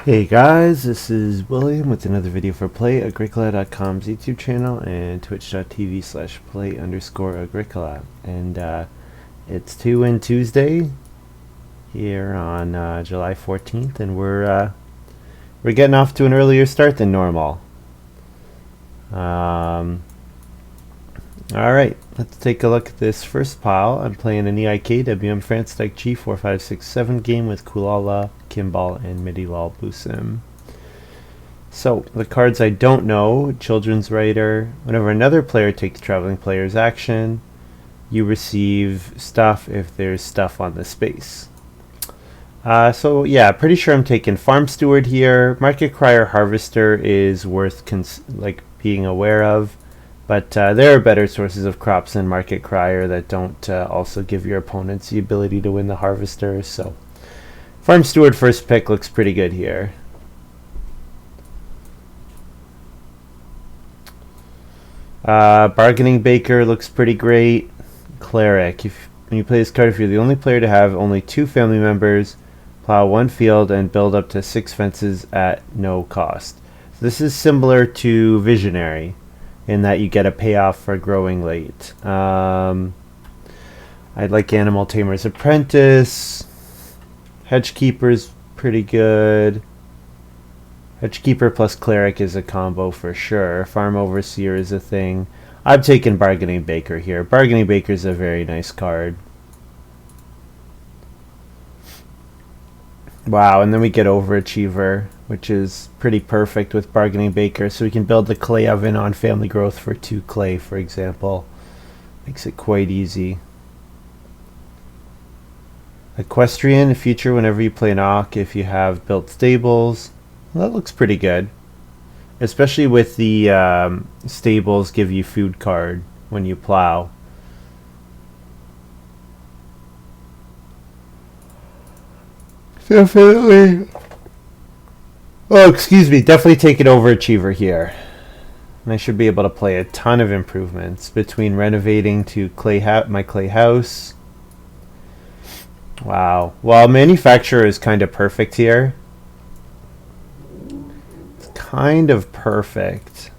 Hey guys, this is William with another video for Play-agricola.com's YouTube channel and twitch.tv/play_agricola. And it's 2-Win Tuesday here on July 14th, and we're getting off to an earlier start than normal. Alright, let's take a look at this first pile. I'm playing an EIK WM France Deck G4567 game with Coolala, Kimball, and Midilolbusim. So, the cards I don't know: Children's Writer. Whenever another player takes traveling player's action, you receive stuff if there's stuff on the space. So yeah, pretty sure I'm taking Farm Steward here. Market Crier Harvester is worth being aware of. But there are better sources of crops than Market Crier that don't also give your opponents the ability to win the Harvester. So Farm Steward first pick looks pretty good here. Bargaining Baker looks pretty great. Cleric. When you play this card, if you're the only player to have only 2 family members, plow 1 field and build up to 6 fences at no cost. So this is similar to Visionary, in that you get a payoff for growing late. I'd like Animal Tamer's Apprentice. Hedgekeeper's pretty good. Hedgekeeper plus Cleric is a combo for sure. Farm Overseer is a thing. I'm taking Bargaining Baker here. Bargaining Baker is a very nice card. Wow, and then we get Overachiever, which is pretty perfect with Bargaining Baker, so we can build the clay oven on family growth for 2 clay, for example. Makes it quite easy. Equestrian, feature whenever you play an Ock if you have built stables. Well, that looks pretty good, especially with the stables give you food card when you plow. Definitely. Oh, excuse me. Definitely take an Overachiever here. And I should be able to play a ton of improvements between renovating to my clay house. Wow. Well, Manufacturer is kind of perfect here. It's kind of perfect.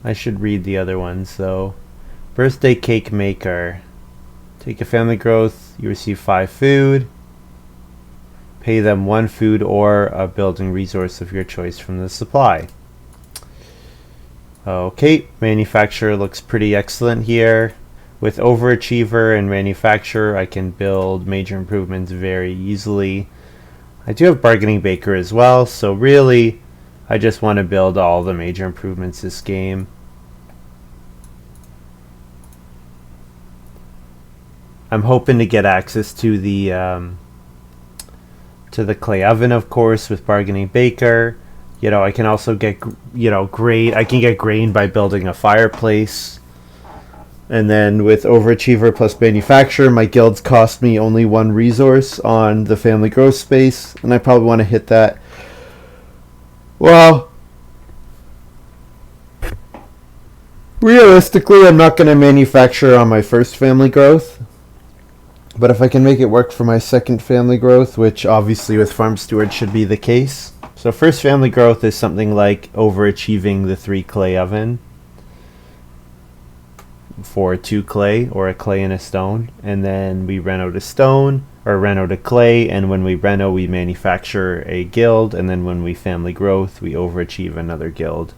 I should read the other ones, though. Birthday Cake Maker. Take a family growth, you receive 5 food. Pay them 1 food or a building resource of your choice from the supply. Okay, Manufacturer looks pretty excellent here. With Overachiever and Manufacturer, I can build major improvements very easily. I do have Bargaining Baker as well, so really, I just want to build all the major improvements this game. I'm hoping to get access to the clay oven, of course, with Bargaining Baker. You know, I can also get grain. I can get grain by building a fireplace. And then with Overachiever plus Manufacturer, my guilds cost me only 1 resource on the family growth space, and I probably want to hit that. Well, realistically, I'm not going to manufacture on my first family growth. But if I can make it work for my second family growth, which obviously with Farm Steward should be the case. So first family growth is something like overachieving the 3 clay oven for 2 clay or a clay and a stone. And then we reno to stone or reno to clay. And when we reno, we manufacture a guild. And then when we family growth, we overachieve another guild.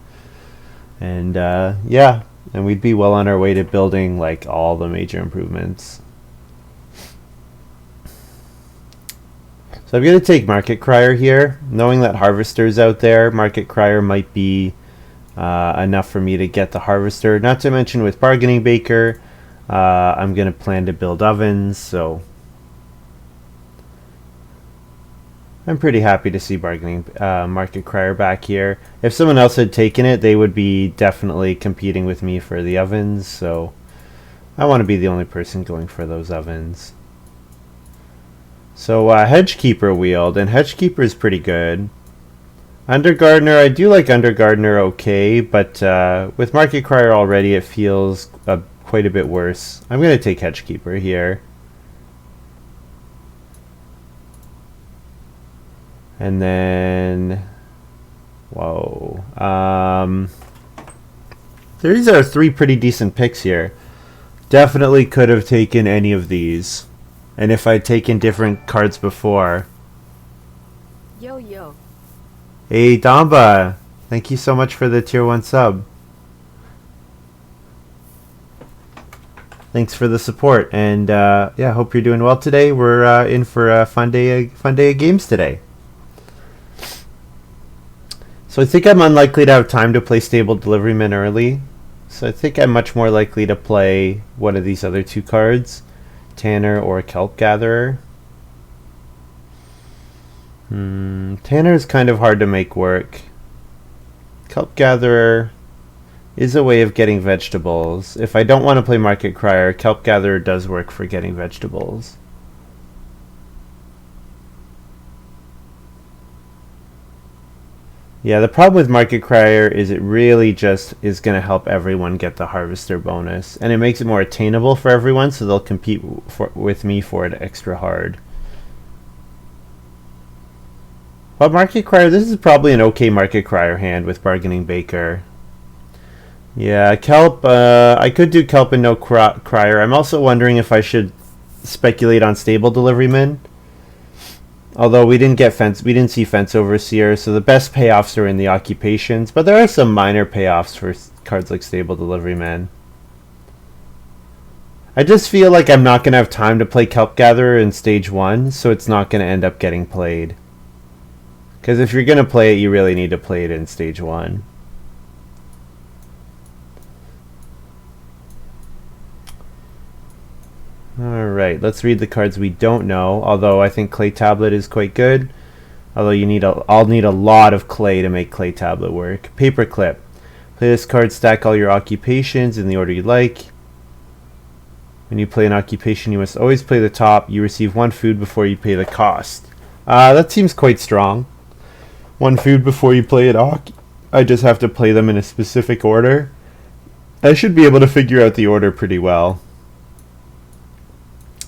And yeah, and we'd be well on our way to building like all the major improvements. So I'm going to take Market Crier here. Knowing that Harvester's out there, Market Crier might be enough for me to get the Harvester. Not to mention with Bargaining Baker, I'm going to plan to build ovens, so I'm pretty happy to see Market Crier back here. If someone else had taken it, they would be definitely competing with me for the ovens, so I want to be the only person going for those ovens. So Hedgekeeper wheeled, and Hedgekeeper is pretty good. Undergardener, I do like Undergardener okay, but with Market Crier already it feels quite a bit worse. I'm going to take Hedgekeeper here. And then, whoa. These are 3 pretty decent picks here. Definitely could have taken any of these. And if I'd taken different cards before. Yo, yo. Hey, Damba. Thank you so much for the tier 1 sub. Thanks for the support. And yeah, hope you're doing well today. We're in for a fun day of games today. So I think I'm unlikely to have time to play Stable Deliveryman early. So I think I'm much more likely to play one of these other 2 cards, Tanner or Kelp Gatherer. Tanner is kind of hard to make work. Kelp Gatherer is a way of getting vegetables. If I don't want to play Market Crier, Kelp Gatherer does work for getting vegetables. Yeah, the problem with Market Crier is it really just is going to help everyone get the Harvester bonus. And it makes it more attainable for everyone, so they'll compete with me for it extra hard. But Market Crier, this is probably an okay Market Crier hand with Bargaining Baker. Yeah, Kelp, I could do Kelp and no Crier. I'm also wondering if I should speculate on Stable Deliveryman. Although we didn't see Fence Overseer, so the best payoffs are in the occupations, but there are some minor payoffs for cards like Stable Deliveryman. I just feel like I'm not going to have time to play Kelp Gatherer in Stage 1, so it's not going to end up getting played. Because if you're going to play it, you really need to play it in Stage 1. Alright, let's read the cards we don't know, although I think Clay Tablet is quite good. Although I'll need a lot of clay to make Clay Tablet work. Paperclip. Play this card, stack all your occupations in the order you like. When you play an occupation, you must always play the top. You receive 1 food before you pay the cost. That seems quite strong. 1 food before you play it. I just have to play them in a specific order. I should be able to figure out the order pretty well.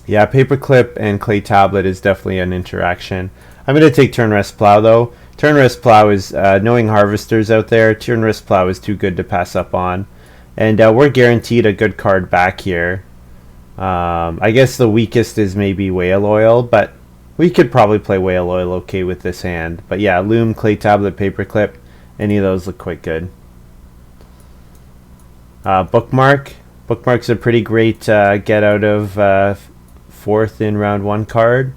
Yeah, Paperclip and Clay Tablet is definitely an interaction. I'm going to take Turn Rest Plow, though. Turn Rest Plow is, knowing Harvesters out there, Turn Rest Plow is too good to pass up on. And we're guaranteed a good card back here. I guess the weakest is maybe Whale Oil, but we could probably play Whale Oil okay with this hand. But yeah, Loom, Clay Tablet, Paperclip, any of those look quite good. Bookmark. Bookmark's a pretty great get out of 4th in round 1 card.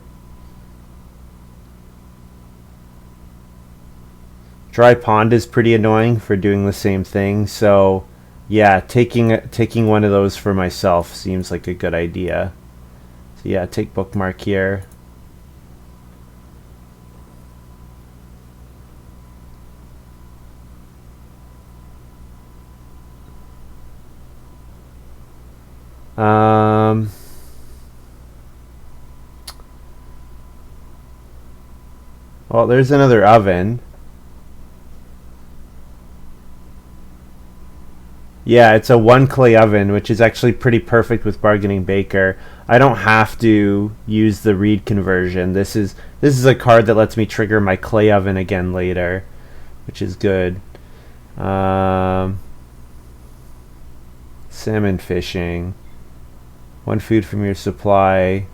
Dry Pond is pretty annoying for doing the same thing, so yeah, taking one of those for myself seems like a good idea. So yeah, take Bookmark here. Well, there's another oven. Yeah, it's a 1 clay oven, which is actually pretty perfect with Bargaining Baker. I don't have to use the read conversion. This is a card that lets me trigger my clay oven again later, which is good. Salmon fishing. 1 food from your supply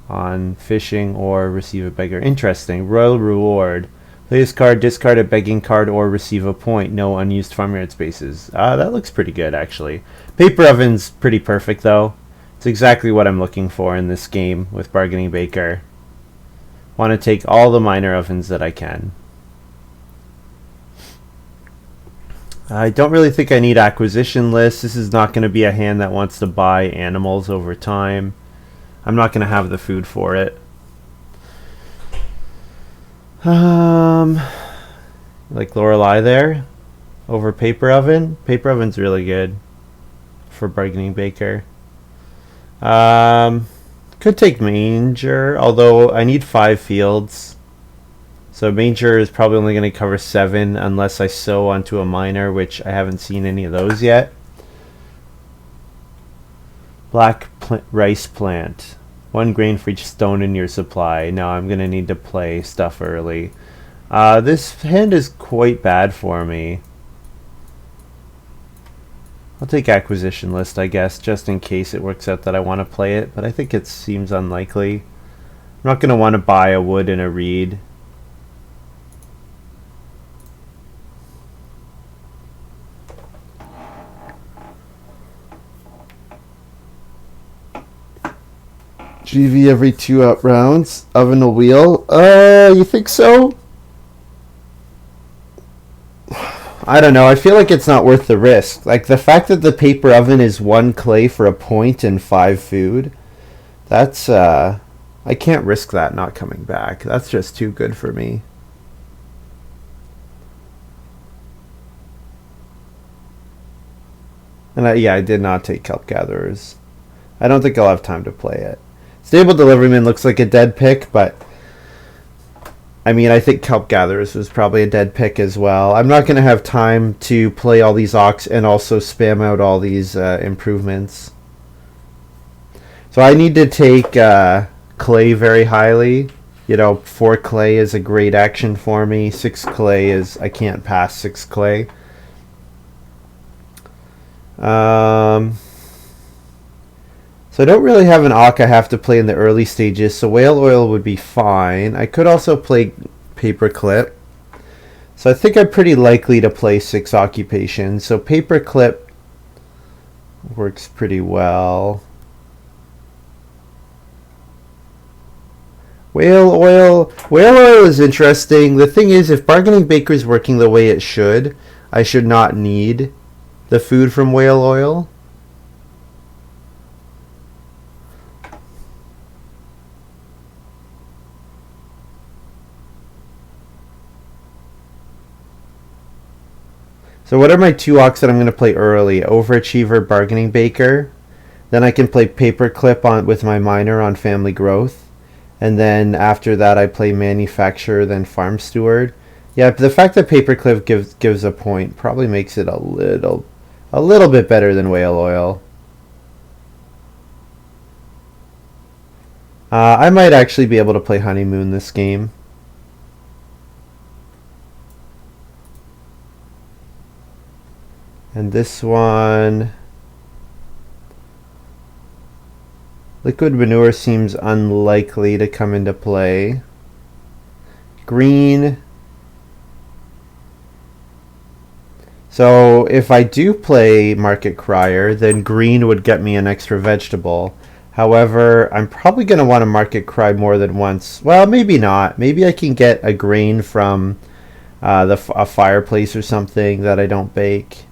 on fishing or receive a beggar. Interesting. Royal Reward. Play this card, discard a begging card, or receive a point. No unused farmyard spaces. That looks pretty good, actually. Paper Oven's pretty perfect, though. It's exactly what I'm looking for in this game with Bargaining Baker. Want to take all the minor ovens that I can. I don't really think I need acquisition lists. This is not going to be a hand that wants to buy animals over time. I'm not going to have the food for it. Like Lorelei there over Paper Oven. Paper Oven's really good for Bargaining Baker. Could take Manger, although I need 5 fields. So Manger is probably only going to cover 7 unless I sow onto a miner, which I haven't seen any of those yet. Black rice plant. 1 grain for each stone in your supply. Now I'm going to need to play stuff early. This hand is quite bad for me. I'll take acquisition list, I guess, just in case it works out that I want to play it, but I think it seems unlikely. I'm not going to want to buy a wood and a reed. GV every 2 up rounds. Oven will wheel. You think so? I don't know. I feel like it's not worth the risk. Like, the fact that the paper oven is 1 clay for a point and 5 food, that's, I can't risk that not coming back. That's just too good for me. And yeah, I did not take Kelp Gatherers. I don't think I'll have time to play it. Stable Deliveryman looks like a dead pick, but I mean, I think Kelp Gatherers was probably a dead pick as well. I'm not going to have time to play all these Ox and also spam out all these improvements. So I need to take Clay very highly. You know, 4 Clay is a great action for me. 6 Clay is, I can't pass 6 Clay. So I don't really have an Ock I have to play in the early stages, so Whale Oil would be fine. I could also play Paperclip. So I think I'm pretty likely to play 6 occupations. So Paperclip works pretty well. Whale Oil is interesting. The thing is, if Bargaining Baker is working the way it should, I should not need the food from Whale Oil. So what are my 2 Ox that I'm going to play early? Overachiever, Bargaining Baker. Then I can play Paperclip on with my Miner on Family Growth. And then after that I play Manufacturer, then Farm Steward. Yeah, the fact that Paperclip gives a point probably makes it a little bit better than Whale Oil. I might actually be able to play Honeymoon this game. And this one, Liquid Manure seems unlikely to come into play. Green. So if I do play Market Crier, then green would get me an extra vegetable. However, I'm probably going to want to Market Cry more than once. Well, maybe not. Maybe I can get a grain from a fireplace or something that I don't bake.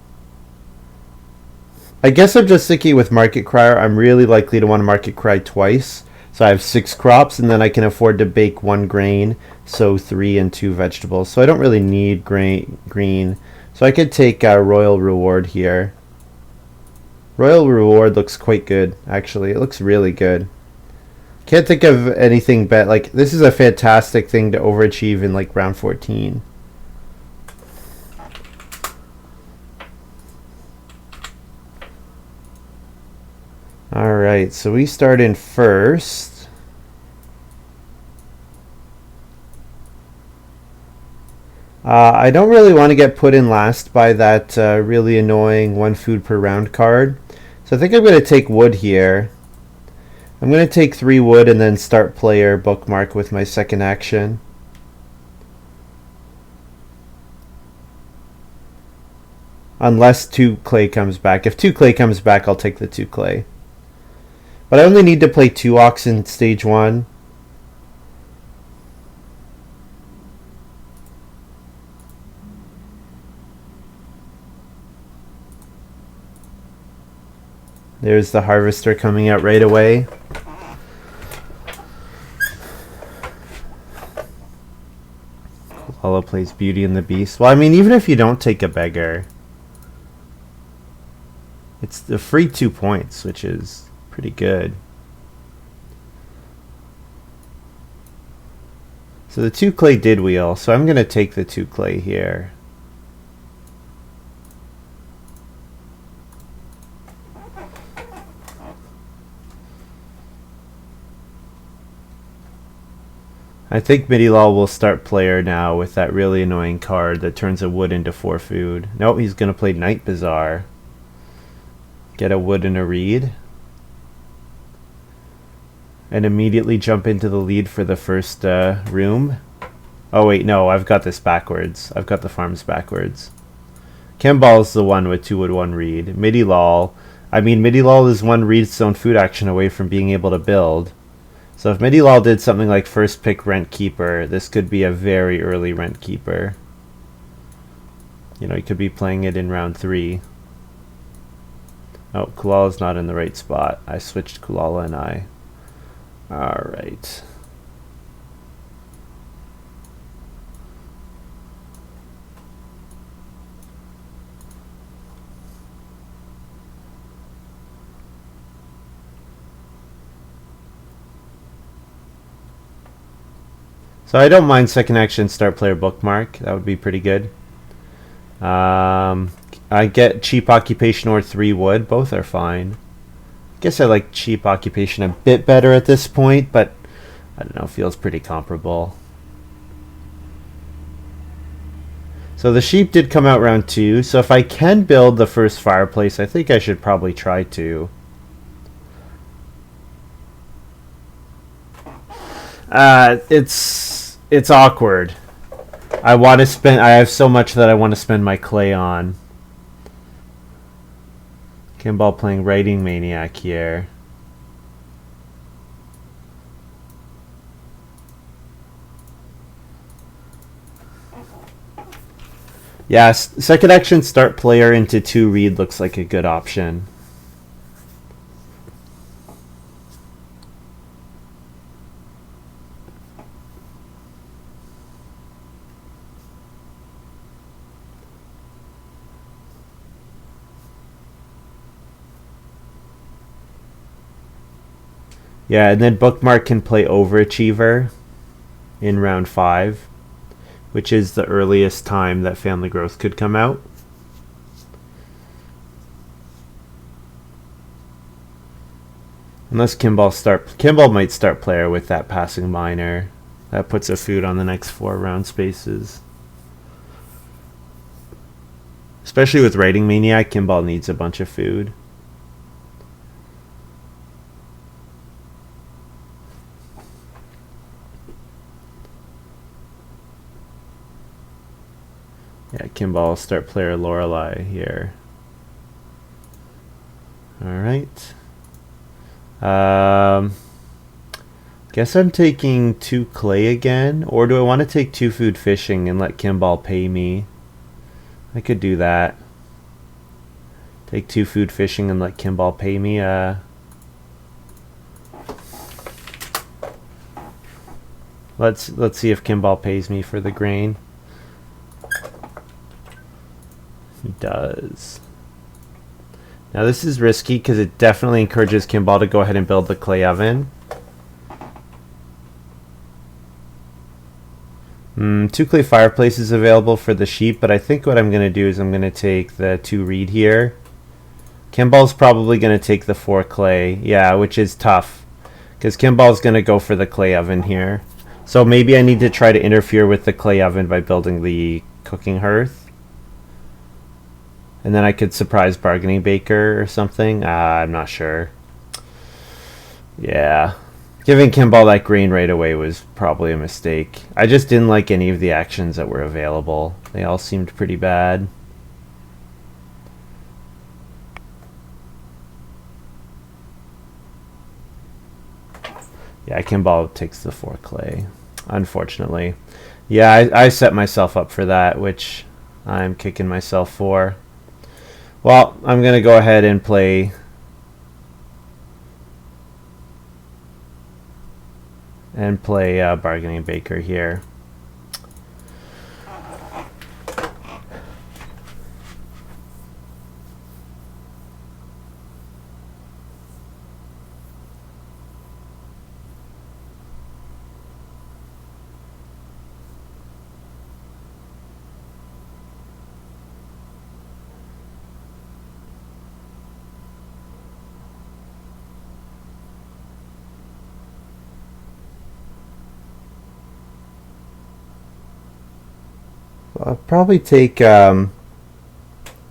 I guess I'm just thinking with Market Crier, I'm really likely to want to Market Cry twice. So I have 6 crops, and then I can afford to bake 1 grain, so 3 and 2 vegetables. So I don't really need green. So I could take Royal Reward here. Royal Reward looks quite good, actually. It looks really good. Can't think of anything better. Like, this is a fantastic thing to overachieve in like round 14. Alright, so we start in first. I don't really want to get put in last by that really annoying 1 food per round card. So I think I'm going to take wood here. I'm going to take 3 wood and then start player bookmark with my second action. Unless 2 clay comes back. If 2 clay comes back, I'll take the 2 clay. But I only need to play 2 Ox in stage 1. There's the harvester coming out right away. Coolala plays Beauty and the Beast. Well, I mean, even if you don't take a beggar, it's the free 2 points, which is pretty good. So the 2 clay did wheel, so I'm going to take the 2 clay here. I think Midilol will start player now with that really annoying card that turns a wood into 4 food. Nope, he's going to play Night Bazaar. Get a wood and a reed. And immediately jump into the lead for the first room. Oh wait, no, I've got this backwards. I've got the farms backwards. Kimball's the one with 2 wood, 1 reed. Midilol is 1 reedstone food action away from being able to build. So if Midilol did something like first pick Rent Keeper, this could be a very early Rent Keeper. You know, he could be playing it in round 3. Oh, Coolala's not in the right spot. I switched Coolala and I. Alright. So I don't mind second action start player bookmark. That would be pretty good. I get cheap occupation or 3 wood. Both are fine. Guess I like cheap occupation a bit better at this point, but I don't know, feels pretty comparable. So the sheep did come out round 2, so if I can build the first fireplace, I think I should probably try to. It's awkward. I have so much that I want to spend my clay on. Kimball playing Writing Maniac here. Yeah, second action start player into 2 reed looks like a good option. Yeah, and then Bookmark can play Overachiever in round 5, which is the earliest time that Family Growth could come out. Unless Kimball might start player with that Passing Miner. That puts a food on the next 4 round spaces. Especially with Writing Maniac, Kimball needs a bunch of food. Yeah, Kimball start player Lorelei here. Alright. Guess I'm taking 2 clay again, or do I want to take 2 food fishing and let Kimball pay me? I could do that. Take 2 food fishing and let Kimball pay me. Let's see if Kimball pays me for the grain. He does. Now this is risky because it definitely encourages Kimball to go ahead and build the clay oven. 2 clay fireplaces available for the sheep, but I think what I'm going to do is I'm going to take the 2 reed here. Kimball's probably going to take the 4 clay. Yeah, which is tough because Kimball's going to go for the clay oven here. So maybe I need to try to interfere with the clay oven by building the cooking hearth. And then I could surprise Bargaining Baker or something. I'm not sure. Yeah. Giving Kimball that grain right away was probably a mistake. I just didn't like any of the actions that were available. They all seemed pretty bad. Yeah, Kimball takes the 4 clay, unfortunately. Yeah, I set myself up for that, which I'm kicking myself for. Well, I'm going to go ahead and play Bargaining Baker here. I'll probably take... oh,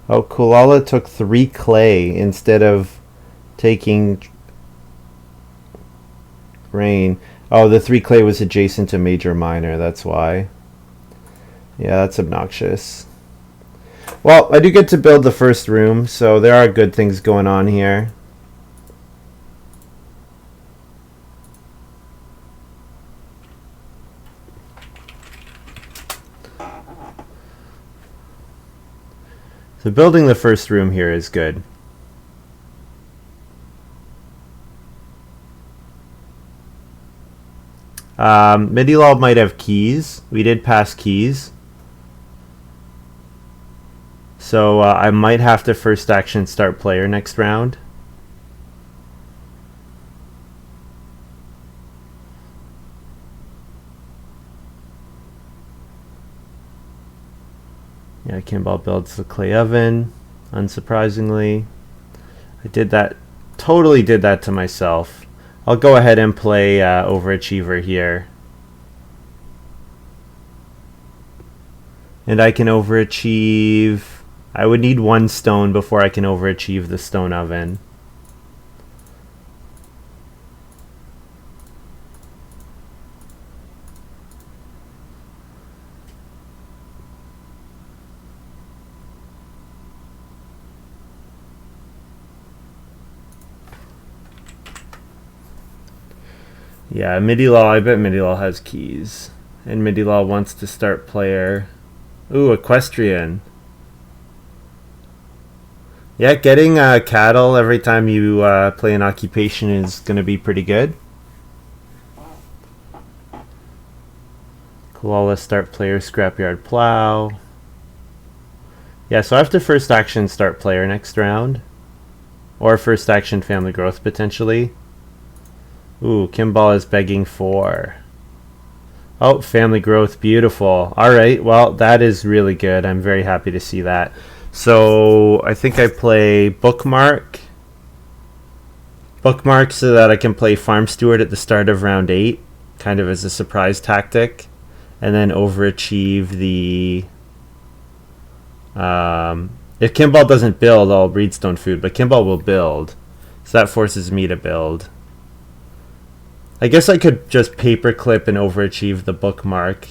Coolala took 3 clay instead of taking rain. Oh, the 3 clay was adjacent to major minor, that's why. Yeah, that's obnoxious. Well, I do get to build the first room, so there are good things going on here. So building the first room here is good. Midilolb might have keys. We did pass keys. So I might have to first action start player next round. Yeah, Kimball builds the clay oven, unsurprisingly. I did that, totally did that to myself. I'll go ahead and play Overachiever here. And I can overachieve. I would need 1 stone before I can overachieve the stone oven. Yeah, Midilol, I bet Midilol has keys. And Midilol wants to start player. Ooh, equestrian. Yeah, getting cattle every time you play an occupation is going to be pretty good. Coolala start player, scrapyard plow. Yeah, so I have to first action start player next round. Or first action family growth potentially. Ooh, Kimball is begging for... Oh, family growth, beautiful. Alright, well, that is really good. I'm very happy to see that. So, I think I play Bookmark. Bookmark so that I can play Farm Steward at the start of round 8, kind of as a surprise tactic. And then overachieve the... if Kimball doesn't build, I'll breed stone food, but Kimball will build. So that forces me to build. I guess I could just paperclip and overachieve the bookmark.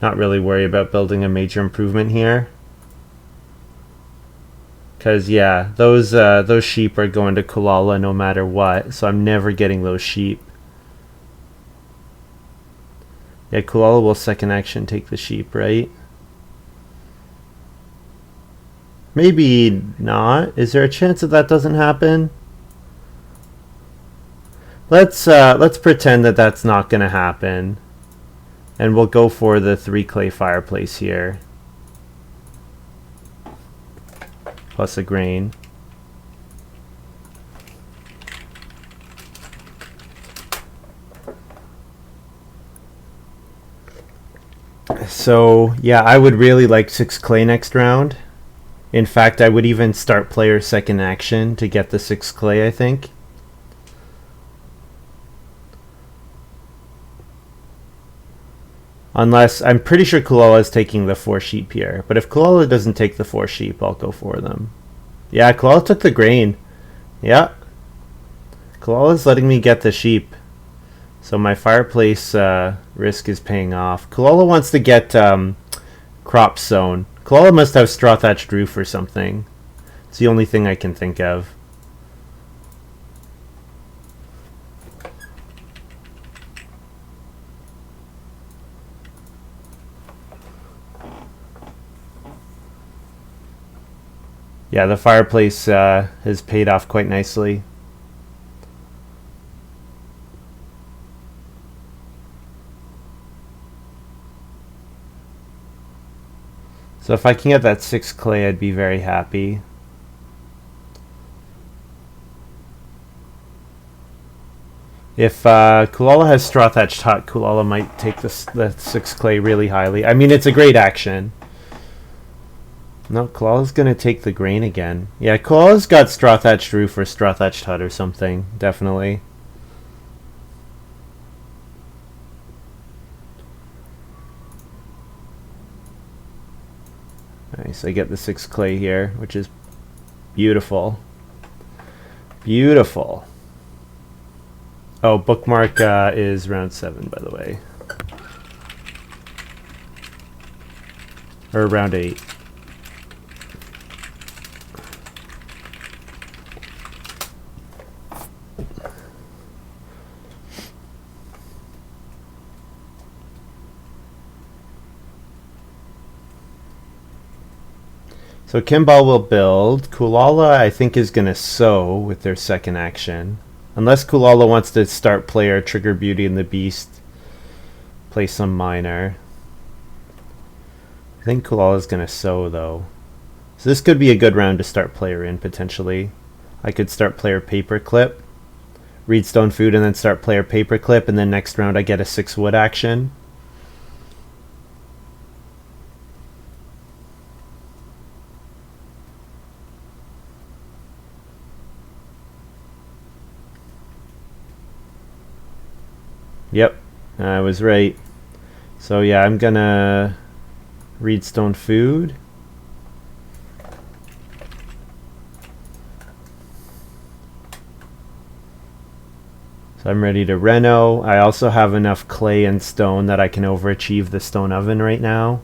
Not really worry about building a major improvement here. Because, yeah, those sheep are going to Coolala no matter what, so I'm never getting those sheep. Yeah, Coolala will second action take the sheep, right? Maybe not. Is there a chance that that doesn't happen? Let's pretend that that's not going to happen. And we'll go for the 3 clay fireplace here. Plus a grain. So, yeah, I would really like 6 clay next round. In fact, I would even start player second action to get the 6 clay, I think. Unless, I'm pretty sure Coolala is taking the 4 sheep here. But if Coolala doesn't take the 4 sheep, I'll go for them. Yeah, Coolala took the grain. Yeah. Coolala's letting me get the sheep. So my fireplace risk is paying off. Coolala wants to get crop sown. Coolala must have straw thatched roof or something. It's the only thing I can think of. Yeah, the fireplace has paid off quite nicely. So if I can get that 6 clay, I'd be very happy. If Coolala has straw thatched hut, Coolala might take the 6 clay really highly. I mean, it's a great action. No, Coolala's gonna take the grain again. Yeah, Koala's got straw thatched roof or straw thatched hut or something, definitely. Nice, I get the 6 clay here, which is beautiful. Beautiful. Oh, bookmark is round 7, by the way. Or round 8. So Kimball will build. Coolala, I think, is going to sow with their second action. Unless Coolala wants to start player, trigger Beauty and the Beast, play some minor. I think Coolala is going to sow, though. So this could be a good round to start player in, potentially. I could start player Paperclip, read Stone Food, and then start player Paperclip, and then next round I get a 6 wood action. Yep, I was right. So yeah, I'm gonna read Stone Food. So I'm ready to reno. I also have enough clay and stone that I can overachieve the stone oven right now,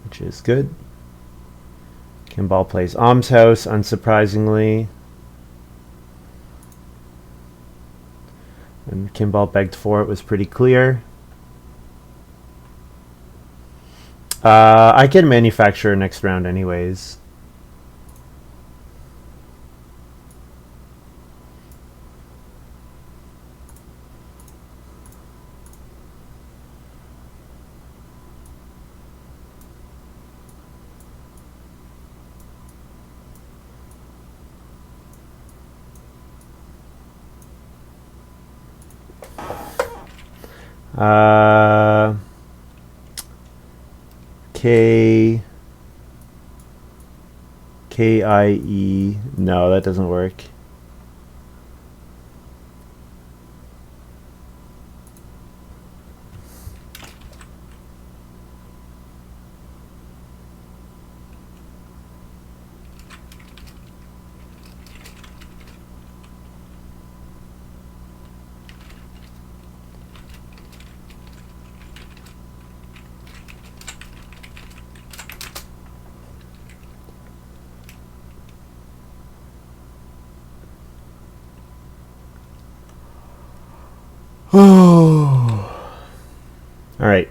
which is good. Kimball plays Alms House, unsurprisingly. And Kimball begged for it, was pretty clear. I can manufacture next round anyways. K-I-E. No, that doesn't work. Alright.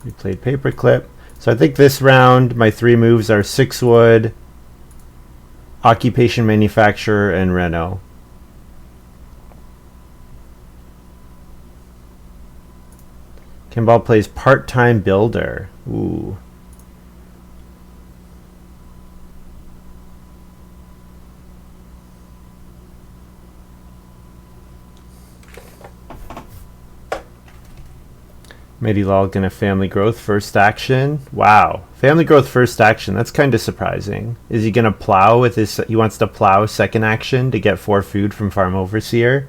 We played Paperclip. So I think this round my 3 moves are 6 wood, Occupation Manufacturer, and Reno. Kimball plays Part-Time Builder. Ooh. Midilol gonna Family Growth first action. Wow. Family Growth first action. That's kind of surprising. Is he gonna plow with his... He wants to plow second action to get 4 food from Farm Overseer.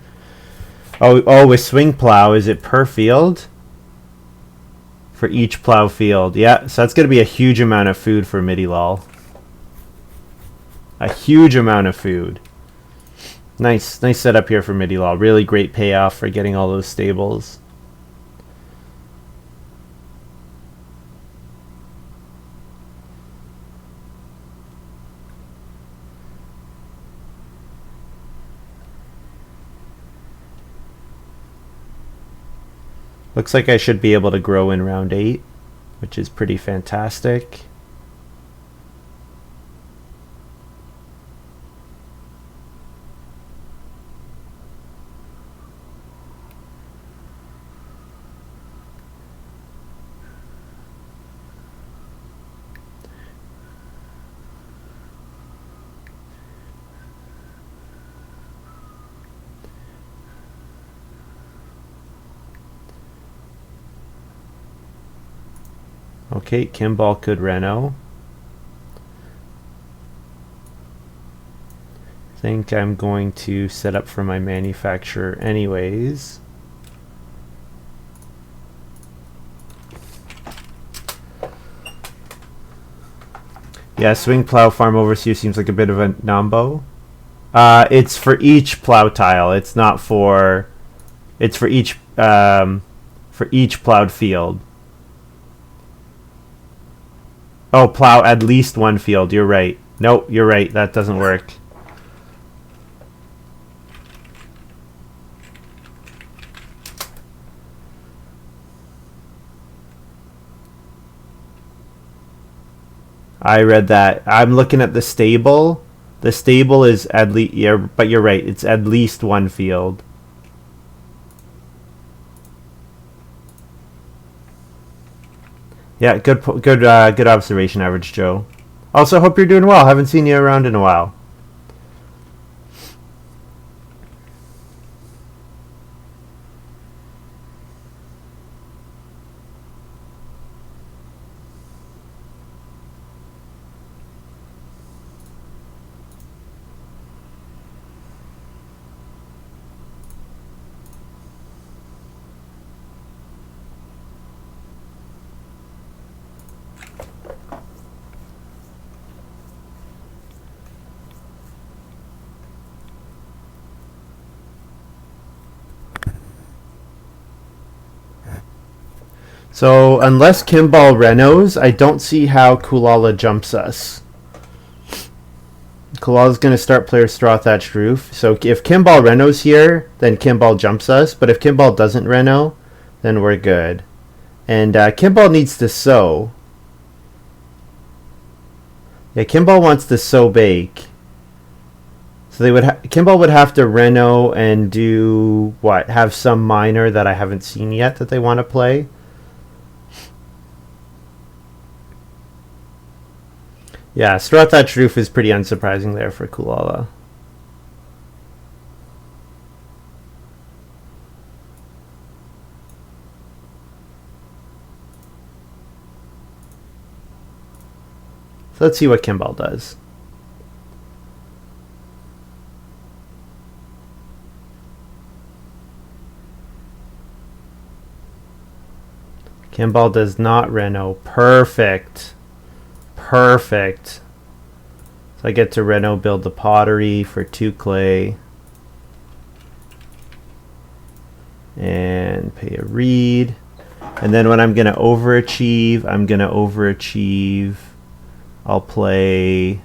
Oh, with Swing Plow, is it per field? For each plow field. Yeah, so that's gonna be a huge amount of food for Midilol. A huge amount of food. Nice setup here for Midilol. Really great payoff for getting all those stables. Looks like I should be able to grow in round 8, which is pretty fantastic. Okay, Kimball could reno. I think I'm going to set up for my manufacturer anyways. Yeah, swing, plow, farm, overseer seems like a bit of a nombo. It's for each plow tile. It's not for. It's for each plowed field. Oh, plow at least one field. You're right. Nope, you're right. That doesn't work. I read that. I'm looking at the stable. The stable is at least. Yeah, but you're right. It's at least one field. Yeah, good observation, Average Joe. Also, hope you're doing well. Haven't seen you around in a while. So, unless Kimball renos, I don't see how Coolala jumps us. Coolala's going to start player straw thatched roof. So, if Kimball renos here, then Kimball jumps us. But if Kimball doesn't reno, then we're good. And Kimball needs to sow. Yeah, Kimball wants to sow bake. So they would Kimball would have to reno and do what? Have some minor that I haven't seen yet that they want to play. Yeah, straw thatched roof is pretty unsurprising there for Coolala. So let's see what Kimball does. Kimball does not reno. Perfect. Perfect. So I get to reno build the pottery for 2 clay. And pay a reed. And then when I'm going to overachieve, I'll play,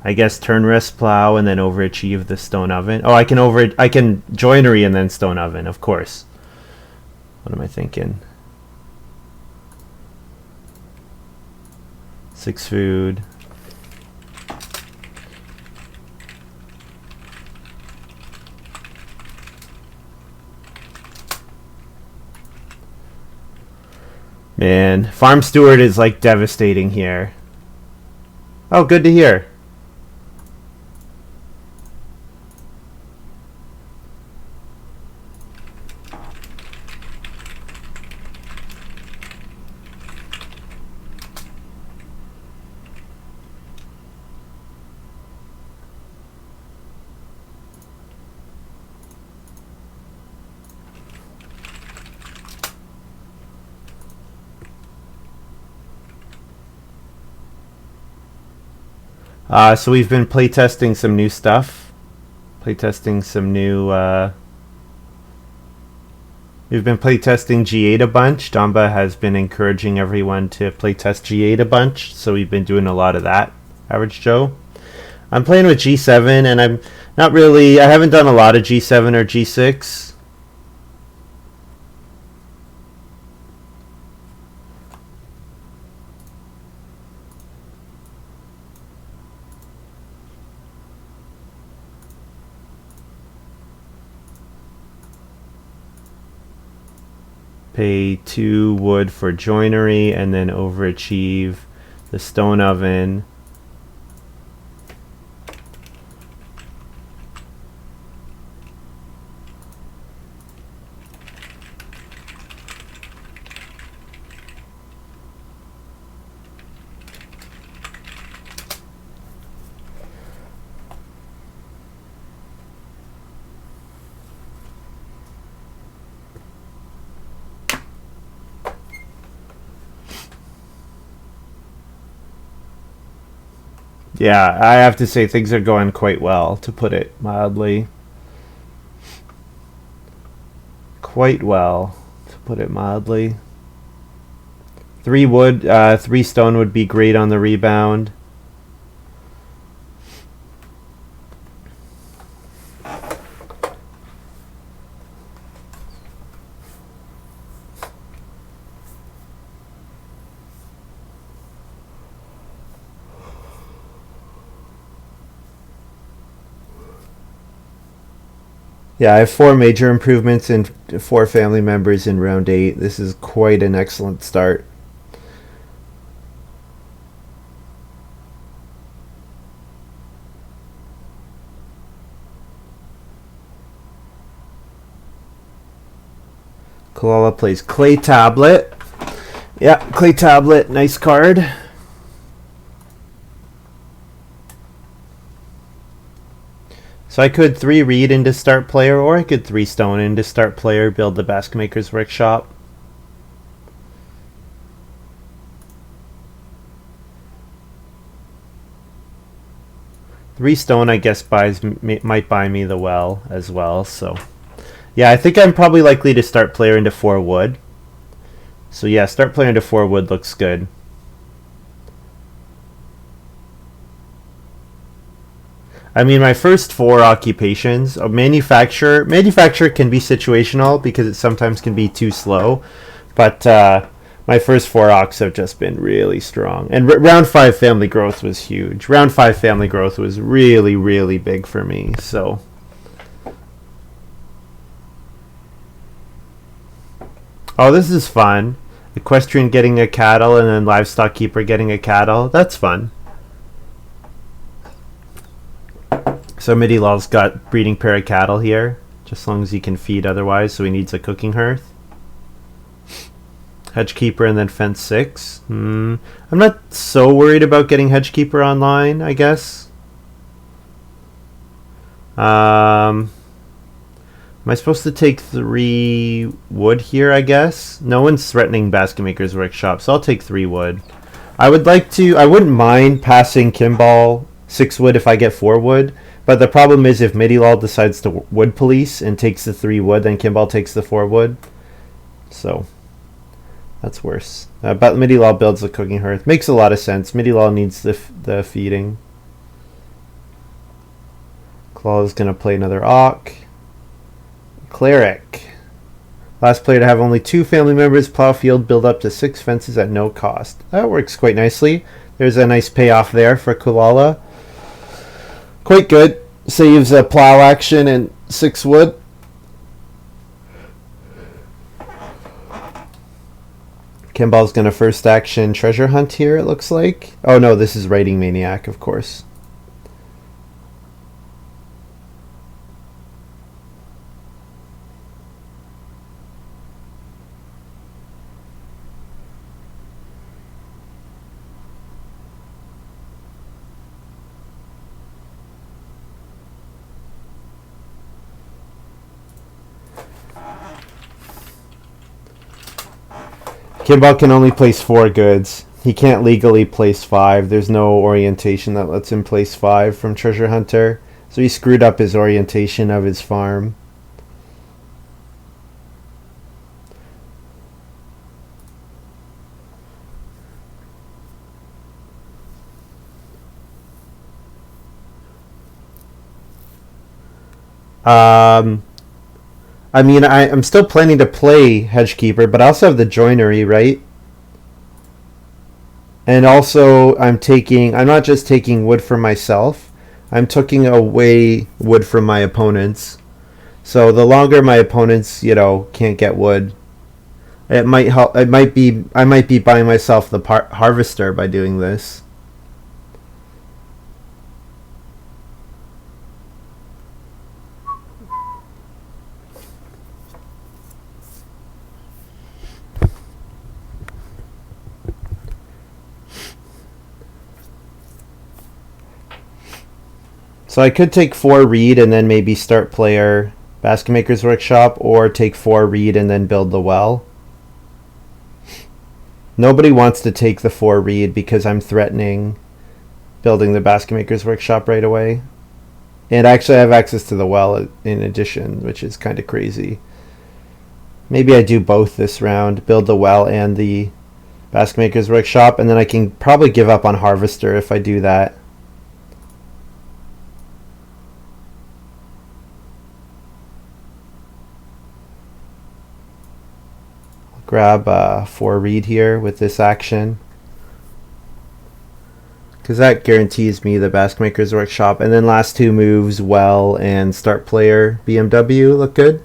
I guess, turn rest plow and then overachieve the stone oven. Oh, I can joinery and then stone oven, of course. What am I thinking? 6 food. Man, Farm Steward is like devastating here. Oh, good to hear. So we've been playtesting some new stuff. We've been playtesting G8 a bunch. Damba has been encouraging everyone to playtest G8 a bunch, so we've been doing a lot of that, Average Joe. I'm playing with G7, and I haven't done a lot of G7 or G6. Pay 2 wood for joinery and then overachieve the stone oven. Yeah, I have to say things are going quite well, to put it mildly. Quite well, to put it mildly. 3 wood, 3 stone would be great on the rebound. Yeah, I have 4 major improvements and 4 family members in round 8. This is quite an excellent start. Coolala plays Clay Tablet. Yeah, Clay Tablet, nice card. So I could 3 read into start player, or I could 3 stone into start player, build the Basket Maker's Workshop. Three stone, I guess, might buy me the well as well. So, yeah, I think I'm probably likely to start player into 4 wood. So yeah, start player into 4 wood looks good. I mean, my first 4 occupations, manufacturer can be situational because it sometimes can be too slow, but my first 4 ocs have just been really strong. And round 5 family growth was huge. Round 5 family growth was really, really big for me. So, oh, this is fun. Equestrian getting a cattle and then livestock keeper getting a cattle. That's fun. So Midilol's got breeding pair of cattle here, just as long as he can feed otherwise, so he needs a cooking hearth. Hedgekeeper and then fence 6. I'm not so worried about getting Hedgekeeper online, I guess. Am I supposed to take 3 wood here, I guess? No one's threatening Basket Maker's Workshop, so I'll take 3 wood. I wouldn't mind passing Kimball 6 wood if I get 4 wood. But the problem is if Midilol decides to wood police and takes the 3 wood, then Kimball takes the 4 wood. So, that's worse. But Midilol builds the cooking hearth. Makes a lot of sense. Midilol needs the feeding. Claw's going to play another Auk. Cleric. Last player to have only 2 family members plow field, build up to 6 fences at no cost. That works quite nicely. There's a nice payoff there for Coolala. Quite good. Saves a plow action and 6 wood. Kimball's going to first action treasure hunt here, it looks like. Oh no, this is Writing Maniac, of course. Kimball can only place 4 goods. He can't legally place 5. There's no orientation that lets him place 5 from Treasure Hunter. So he screwed up his orientation of his farm. I mean, I'm still planning to play Hedgekeeper, but I also have the Joinery, right? And also, I'm not just taking wood for myself, I'm taking away wood from my opponents. So the longer my opponents, can't get wood, it might help. I might be buying myself the Harvester by doing this. So I could take 4 read and then maybe start player Basket Maker's Workshop, or take 4 read and then build the well. Nobody wants to take the 4 read because I'm threatening building the Basket Maker's Workshop right away. And actually I have access to the well in addition, which is kind of crazy. Maybe I do both this round, build the well and the Basket Maker's Workshop, and then I can probably give up on Harvester if I do that. I'll grab 4 reed here with this action, because that guarantees me the Basket Maker's Workshop. And then last 2 moves, well and start player BMW, look good.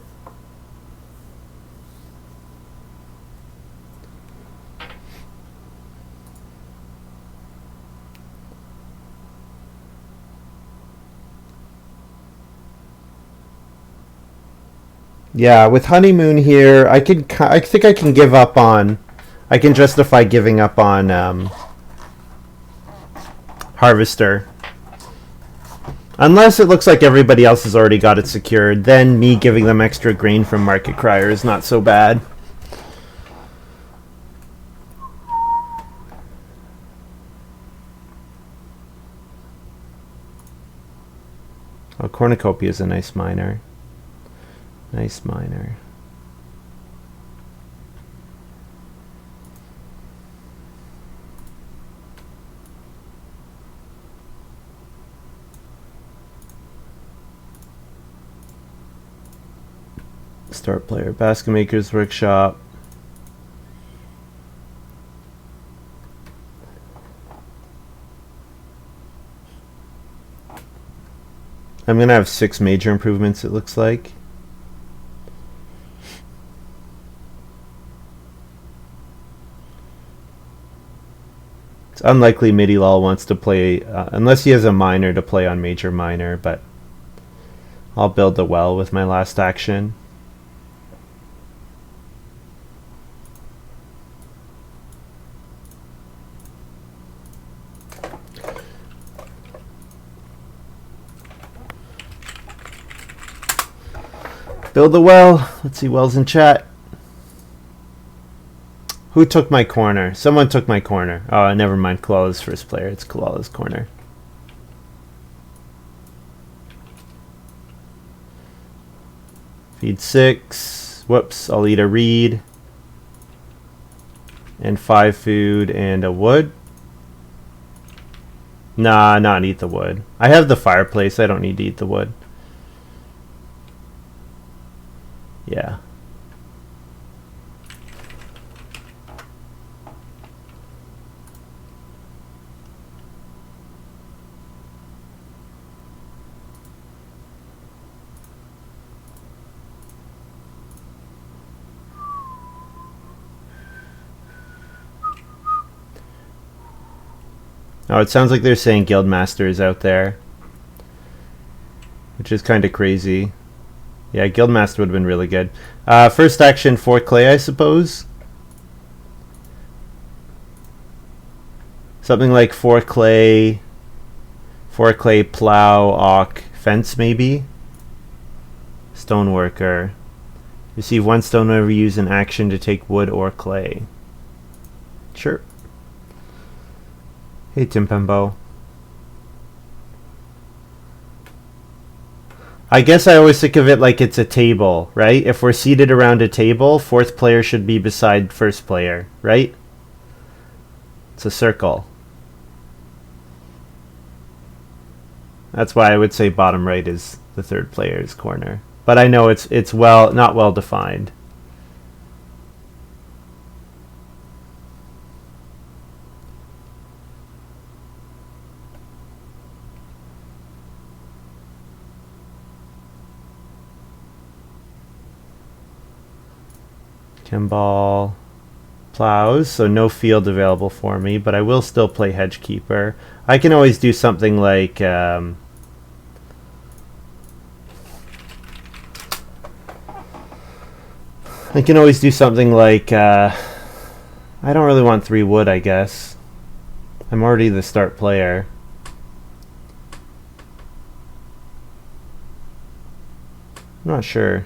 Yeah, with Honeymoon here, I think I can give up on, I can justify giving up on Harvester. Unless it looks like everybody else has already got it secured, then me giving them extra grain from Market Crier is not so bad. Oh, Cornucopia is a nice miner. Nice miner. Start player, Basket Maker's Workshop. I'm going to have 6 major improvements, it looks like. It's unlikely Midilol wants to play, unless he has a miner to play on major miner, but I'll build the well with my last action. Build the well. Let's see, wells in chat. Who took my corner? Someone took my corner. Oh, never mind. Koalala's first player. It's Koalala's corner. Feed 6. Whoops. I'll eat a reed. And 5 food and a wood. Nah, not eat the wood. I have the fireplace. I don't need to eat the wood. Yeah. Oh, it sounds like they're saying Guildmaster is out there, which is kind of crazy. Yeah, Guildmaster would have been really good. First action, 4 clay, I suppose. Something like 4 clay, plow, ock, fence maybe. Stoneworker. Receive 1 stone whenever you use an action to take wood or clay. Sure. Hey, Timpembo. I guess I always think of it like it's a table, right? If we're seated around a table, 4th player should be beside 1st player, right? It's a circle. That's why I would say bottom right is the 3rd player's corner. But I know it's not well defined. Kimball plows, so no field available for me, but I will still play Hedgekeeper. I can always do something like I can always do something like I don't really want 3 wood, I guess. I'm already the start player. I'm not sure.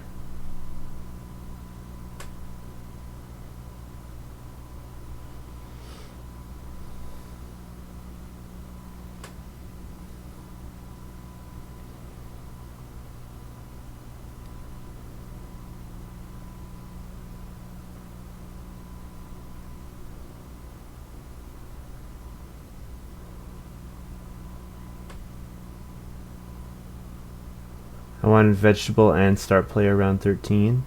I want vegetable and start player round 13.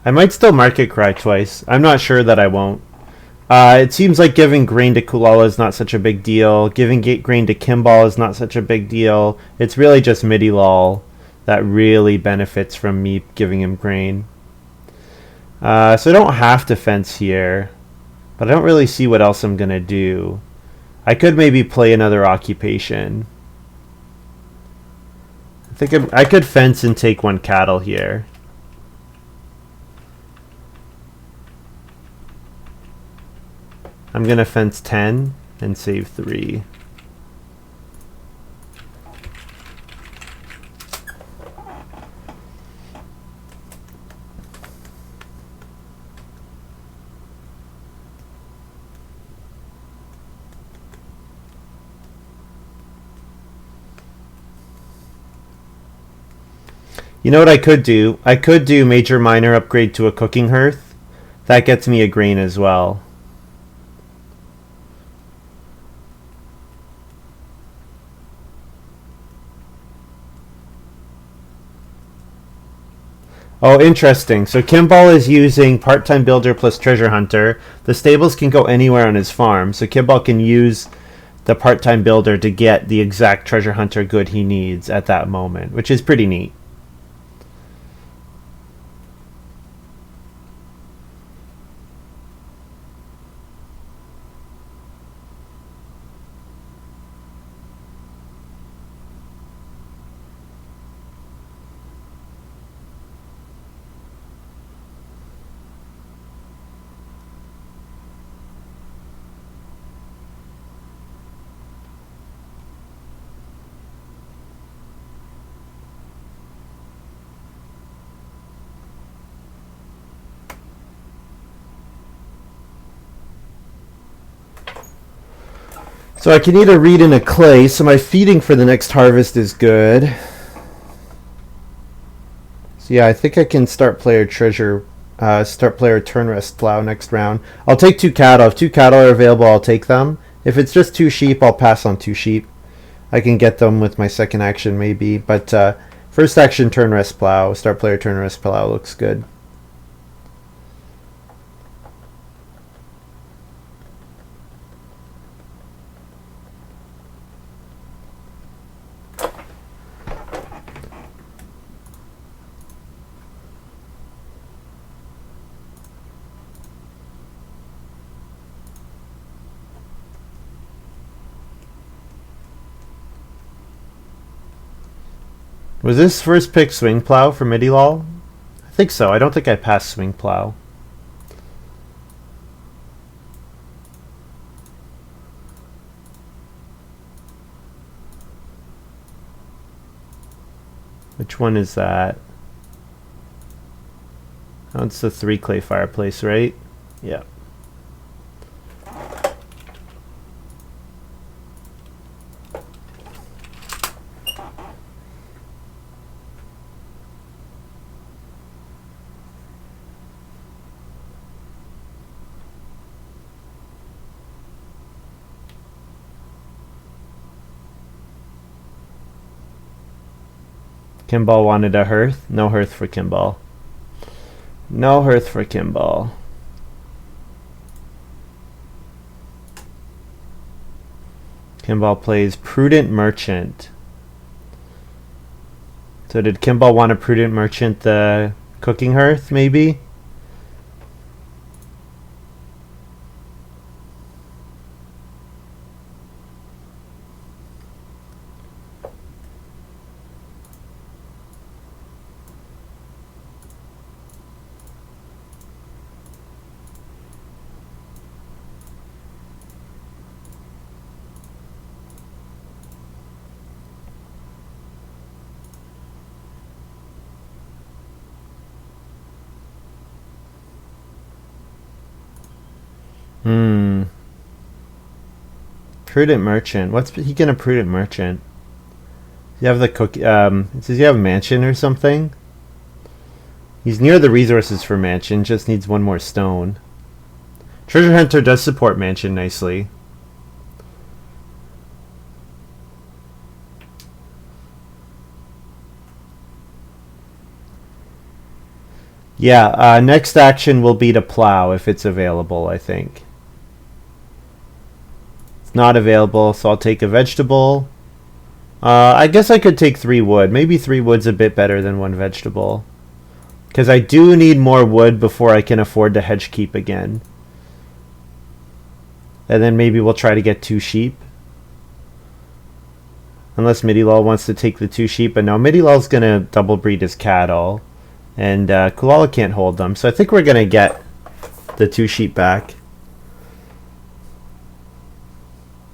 I might still market cry twice. I'm not sure that I won't. It seems like giving grain to Coolala is not such a big deal. Giving grain to Kimball is not such a big deal. It's really just Midilol that really benefits from me giving him grain. So I don't have to fence here, but I don't really see what else I'm going to do. I could maybe play another occupation. I think I could fence and take one cattle here. I'm going to fence 10 and save 3. You know what I could do? I could do major minor upgrade to a cooking hearth. That gets me a grain as well. Oh, interesting. So Kimball is using part-time builder plus treasure hunter. The stables can go anywhere on his farm, so Kimball can use the part-time builder to get the exact treasure hunter good he needs at that moment, which is pretty neat. So I can either read in a clay, so my feeding for the next harvest is good. So yeah, I think I can start player turn rest plow next round. I'll take 2 cattle. If 2 cattle are available, I'll take them. If it's just 2 sheep, I'll pass on 2 sheep. I can get them with my second action maybe, but first action turn rest plow, start player turn rest plow looks good. Was this first pick swing plow for Midilol? I think so. I don't think I passed swing plow. Which one is that? Oh, it's the 3 clay fireplace, right? Yeah. Kimball wanted a hearth. No hearth for Kimball. No hearth for Kimball. Kimball plays Prudent Merchant. So did Kimball want a Prudent Merchant the cooking hearth, maybe? Prudent Merchant. What's he gonna Prudent Merchant? You have the does he have a mansion or something? He's near the resources for mansion, just needs 1 more stone. Treasure Hunter does support mansion nicely. Yeah, next action will be to plow if it's available, I think. It's not available, so I'll take a vegetable. I guess I could take 3 wood. Maybe 3 wood's a bit better than 1 vegetable. Because I do need more wood before I can afford to hedge keep again. And then maybe we'll try to get 2 sheep. Unless Midilol wants to take the 2 sheep. But no, Midilol's going to double breed his cattle. And coolala can't hold them. So I think we're going to get the 2 sheep back.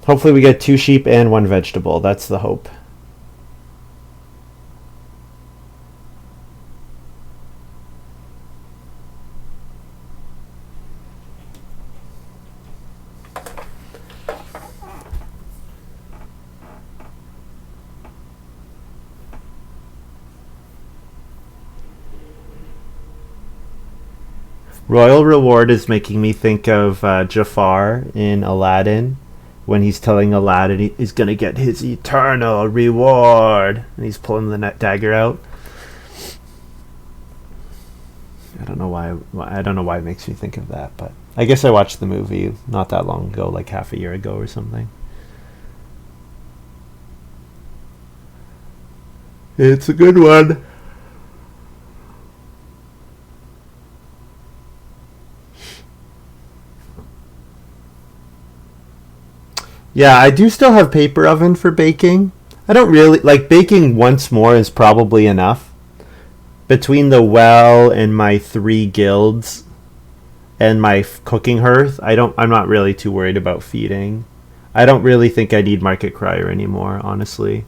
Hopefully we get 2 sheep and 1 vegetable. That's the hope. Royal Reward is making me think of Jafar in Aladdin when he's telling Aladdin he's going to get his eternal reward. And he's pulling the dagger out. I don't know why it makes me think of that, but I guess I watched the movie not that long ago, like half a year ago or something. It's a good one. Yeah, I do still have paper oven for baking. I don't really like baking once more is probably enough. Between the well and my 3 guilds and my cooking hearth, I'm not really too worried about feeding. I don't really think I need market crier anymore, honestly.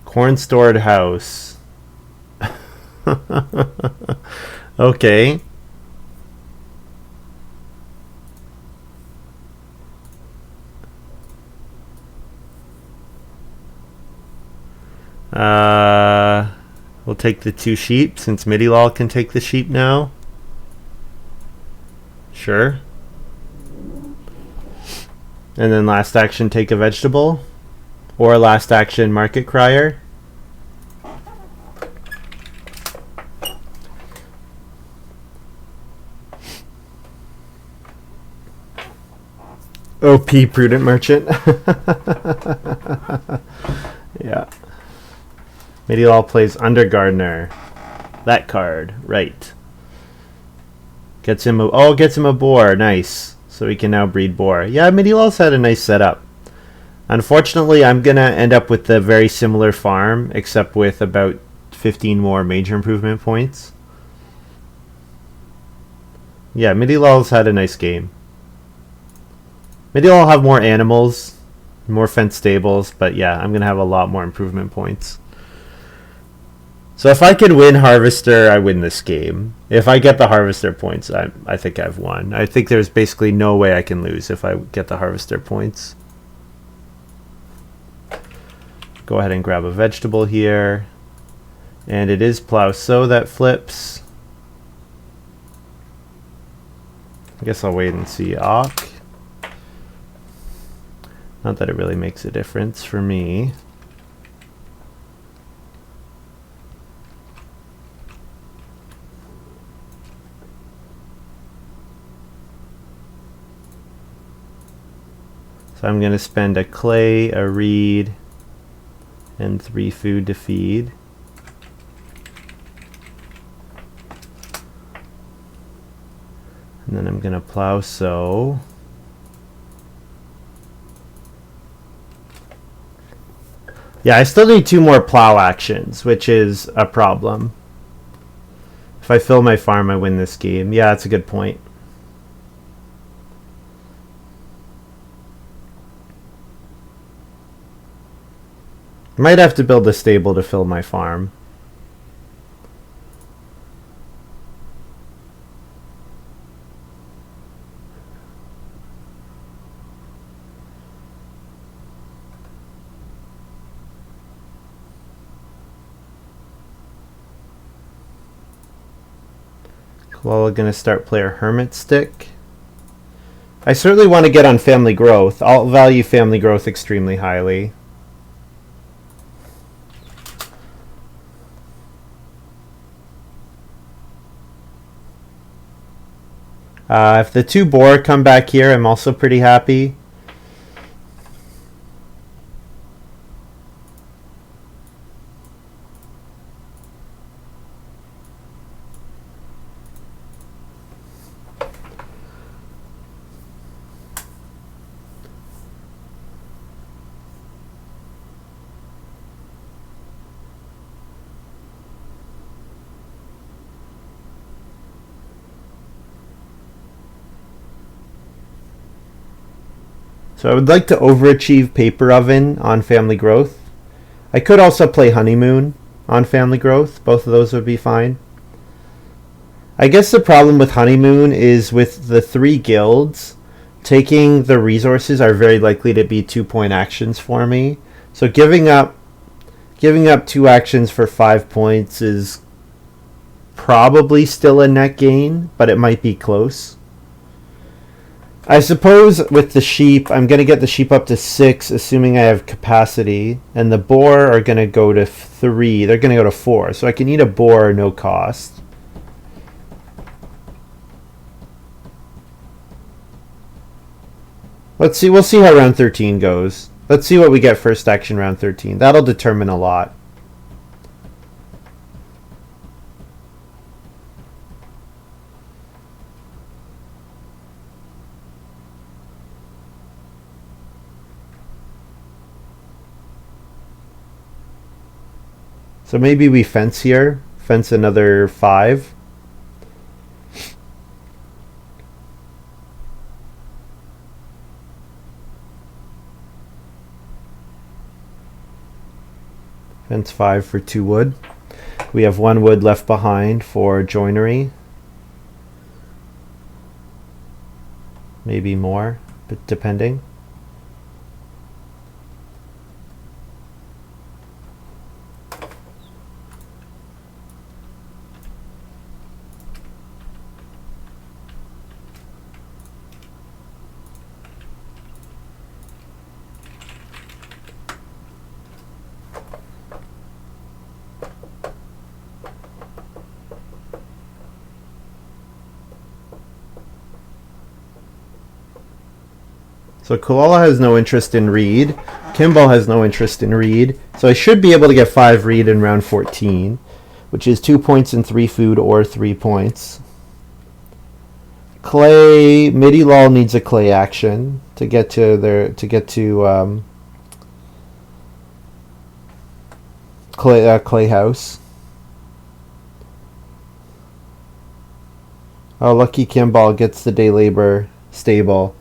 Corn stored house. Okay. We'll take the 2 sheep since Midilol can take the sheep now. Sure. And then last action take a vegetable. Or last action market crier. OP Prudent Merchant. Yeah. Midilol plays Undergardener. That card. Right. Gets him a boar. Nice. So he can now breed boar. Yeah, Midilol's had a nice setup. Unfortunately, I'm going to end up with a very similar farm, except with about 15 more major improvement points. Yeah, Midilol's had a nice game. Maybe I'll have more animals, more fenced stables, but yeah, I'm going to have a lot more improvement points. So if I can win Harvester, I win this game. If I get the Harvester points, I think I've won. I think there's basically no way I can lose if I get the Harvester points. Go ahead and grab a vegetable here. And it is plow sow that flips. I guess I'll wait and see Ock. Not that it really makes a difference for me. So I'm going to spend a clay, a reed, and 3 food to feed. And then I'm going to plow sow. Yeah, I still need 2 more plow actions, which is a problem. If I fill my farm, I win this game. Yeah, that's a good point. Might have to build a stable to fill my farm. Koala gonna start player Hermit Stick. I certainly want to get on family growth. I'll value family growth extremely highly. If the 2 boar come back here, I'm also pretty happy. So I would like to overachieve Paper Oven on family growth. I could also play Honeymoon on family growth. Both of those would be fine. I guess the problem with Honeymoon is with the 3 guilds, taking the resources are very likely to be 2-point actions for me. So giving up 2 actions for 5 points is probably still a net gain, but it might be close. I suppose with the sheep, I'm going to get the sheep up to 6, assuming I have capacity, and the boar are going to go to 3. They're going to go to 4, so I can eat a boar no cost. Let's see. We'll see how round 13 goes. Let's see what we get first action round 13. That'll determine a lot. So maybe we fence here. Fence another 5. Fence 5 for 2 wood. We have 1 wood left behind for joinery. Maybe more, but depending. So Coolala has no interest in reed. Kimball has no interest in reed. So I should be able to get 5 reed in round 14, which is 2 points and 3 food or 3 points. Clay Midilol needs a clay action to get to clay house. Oh, lucky Kimball gets the day labor stable.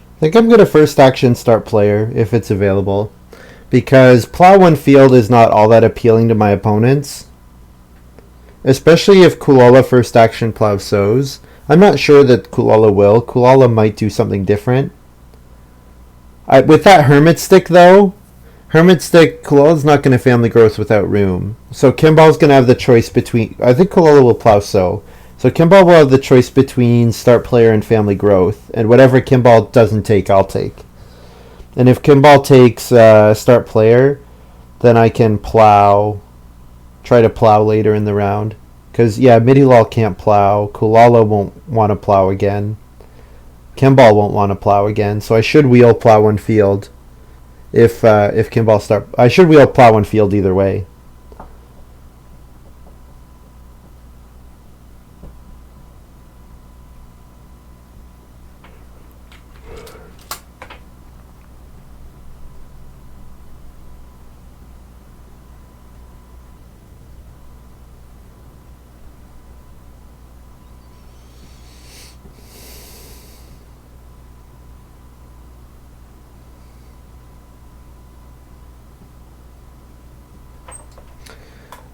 I think I'm going to first action start player if it's available, because plow 1 field is not all that appealing to my opponents, especially if Coolala first action plow sows. I'm not sure that Coolala will. Coolala might do something different. With that Hermit Stick though, Coolala's not going to family growth without room. So Kimball's going to have the choice between, I think Coolala will plow sow. So Kimball will have the choice between start player and family growth, and whatever Kimball doesn't take, I'll take. And if Kimball takes start player, then I can try to plow later in the round. Because, yeah, Midilol can't plow, Coolala won't want to plow again, Kimball won't want to plow again, so I should wheel plow 1 field. If Kimball I should wheel plow 1 field either way.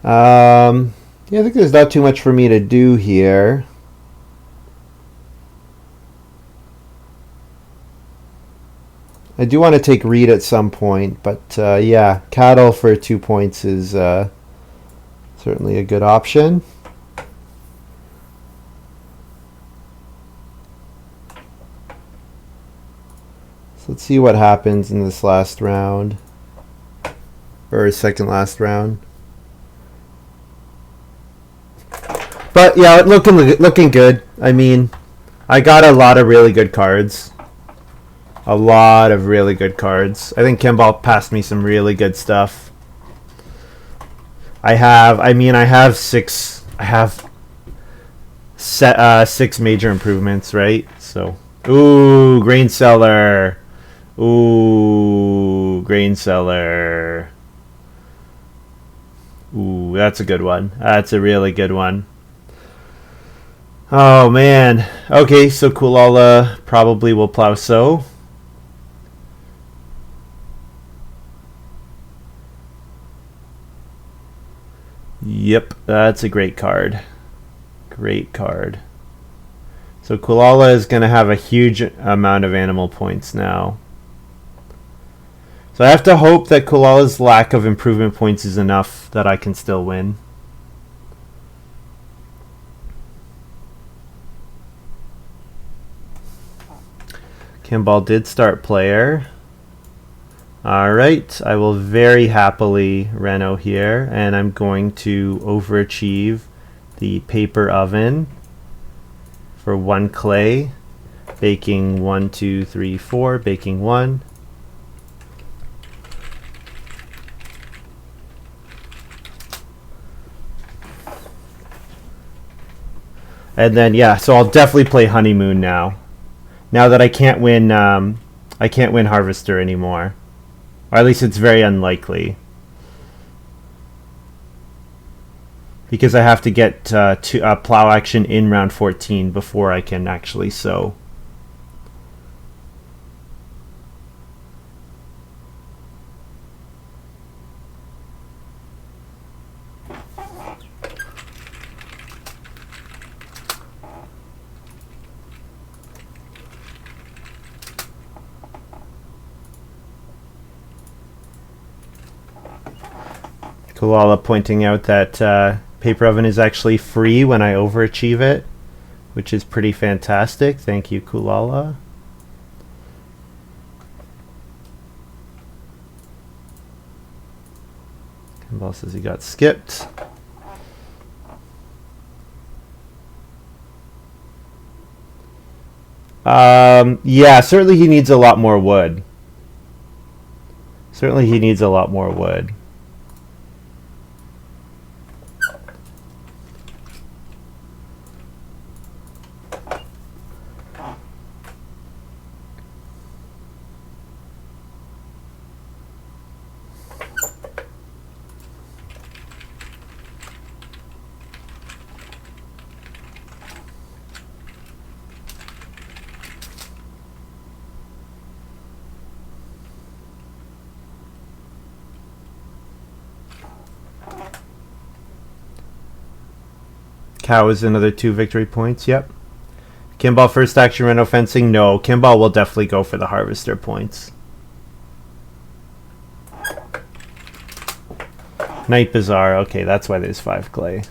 Yeah, I think there's not too much for me to do here. I do want to take reed at some point, but yeah, cattle for 2 points is certainly a good option. So let's see what happens in this last round, or second last round. But yeah, looking good. I mean, I got a lot of really good cards. A lot of really good cards. I think Kimball passed me some really good stuff. I have six major improvements, right? So, ooh, grain cellar. Ooh, grain cellar. Ooh, that's a good one. That's a really good one. Oh man. Okay, so coolala probably will plow sow. Yep, that's a great card. Great card. So coolala is going to have a huge amount of animal points now. So I have to hope that coolala's lack of improvement points is enough that I can still win. Kimball did start player. Alright, I will very happily reno here, and I'm going to overachieve the paper oven for 1 clay, baking 1, 2, 3, 4, baking 1. And then yeah, so I'll definitely play honeymoon now. Now that I can't win harvester anymore. Or at least it's very unlikely. Because I have to get to plow action in round 14 before I can actually sow. Coolala pointing out that paper oven is actually free when I overachieve it, which is pretty fantastic. Thank you, Coolala. Kimball says he got skipped. Yeah, certainly he needs a lot more wood. Certainly he needs a lot more wood. Cow is another 2 victory points. Yep. Kimball first action reno fencing. No, Kimball will definitely go for the harvester points. Night Bazaar. Okay, that's why there's 5 clay.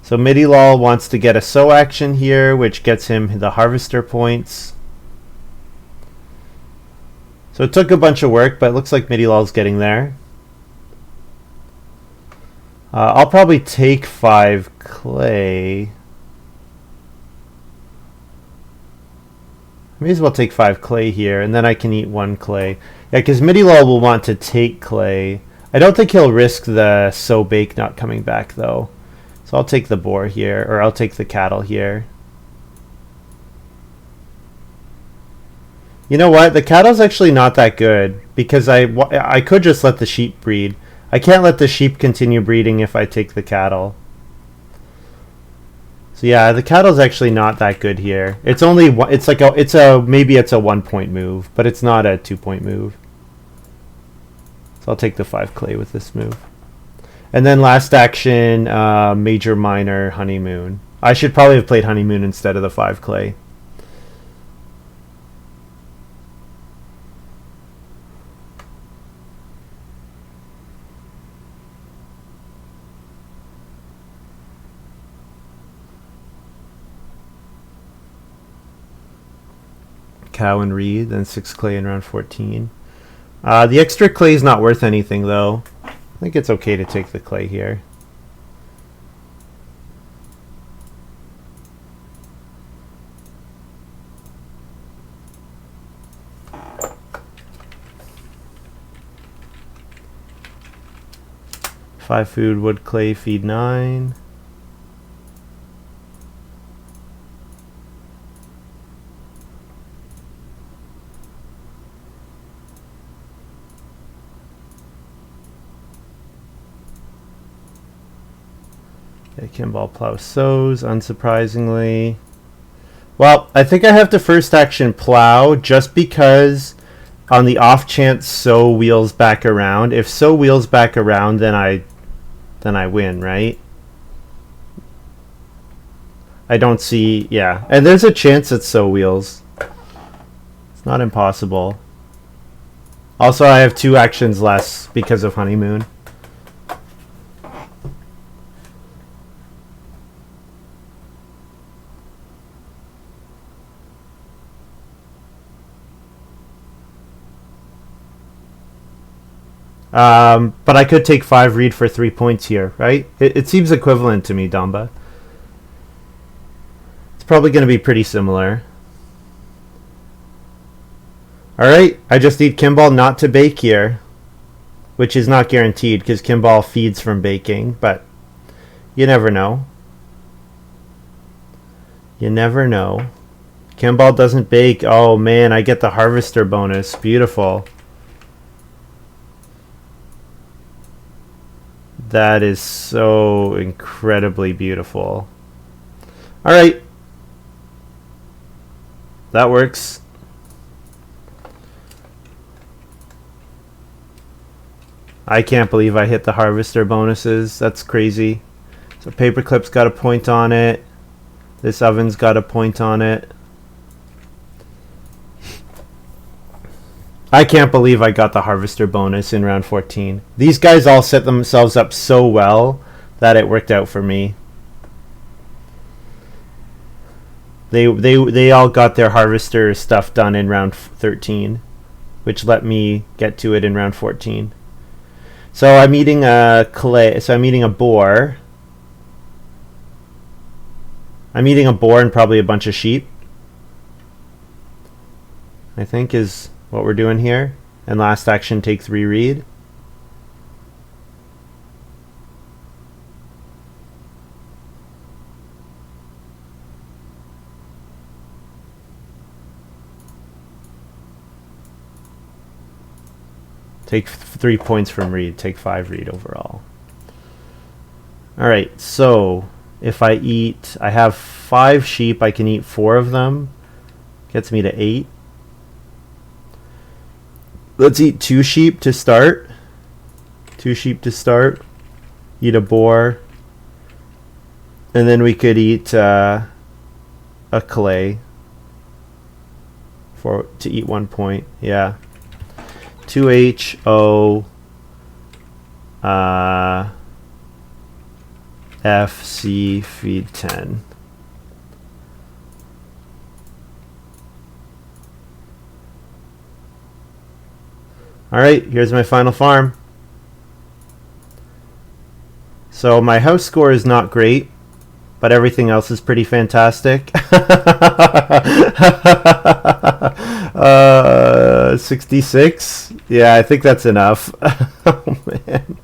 So Midilol wants to get a sow action here, which gets him the harvester points. So it took a bunch of work, but it looks like Midilol's getting there. I'll probably take 5 clay. May as well take 5 clay here, and then I can eat 1 clay. Yeah, because Midilol will want to take clay. I don't think he'll risk the sow bake not coming back, though. So I'll take the boar here, or I'll take the cattle here. You know what? The cattle's actually not that good, because I could just let the sheep breed. I can't let the sheep continue breeding if I take the cattle. So yeah, the cattle's actually not that good here. It's only maybe it's a 1 point move, but it's not a 2 point move. So I'll take the 5 clay with this move. And then last action, major, minor, honeymoon. I should probably have played honeymoon instead of the 5 clay. Cow and reed, then 6 clay in round 14. The extra clay is not worth anything though. I think it's okay to take the clay here. Five food, wood, clay, feed 9. Kimball plow sows, unsurprisingly. Well, I think I have to first action plow just because on the off chance sow wheels back around. If sow wheels back around, then I win, right? I don't see, yeah. And there's a chance that sow wheels. It's not impossible. Also, I have 2 actions less because of honeymoon. But I could take 5 read for 3 points here, right? It seems equivalent to me, Damba. It's probably going to be pretty similar. Alright, I just need Kimball not to bake here, which is not guaranteed because Kimball feeds from baking, but you never know. You never know. Kimball doesn't bake. Oh man, I get the harvester bonus. Beautiful. That is so incredibly beautiful. Alright. That works. I can't believe I hit the harvester bonuses. That's crazy. So paperclip's got a point on it. This oven's got a point on it. I can't believe I got the harvester bonus in round 14. These guys all set themselves up so well that it worked out for me. They all got their harvester stuff done in round 13, which let me get to it in round 14. So I'm eating a clay. So I'm eating a boar. I'm eating a boar and probably a bunch of sheep, I think is what we're doing here. And last action, take 3 read. Take 3 points from read. Take 5 read overall. Alright, so if I eat, I have 5 sheep. I can eat 4 of them. Gets me to 8. Let's eat 2 sheep to start. 2 sheep to start. Eat a boar. And then we could eat a clay to eat 1 point. Yeah. 2HO FC feed 10. Alright, here's my final farm. So my house score is not great, but everything else is pretty fantastic. 66? Yeah, I think that's enough. Oh man.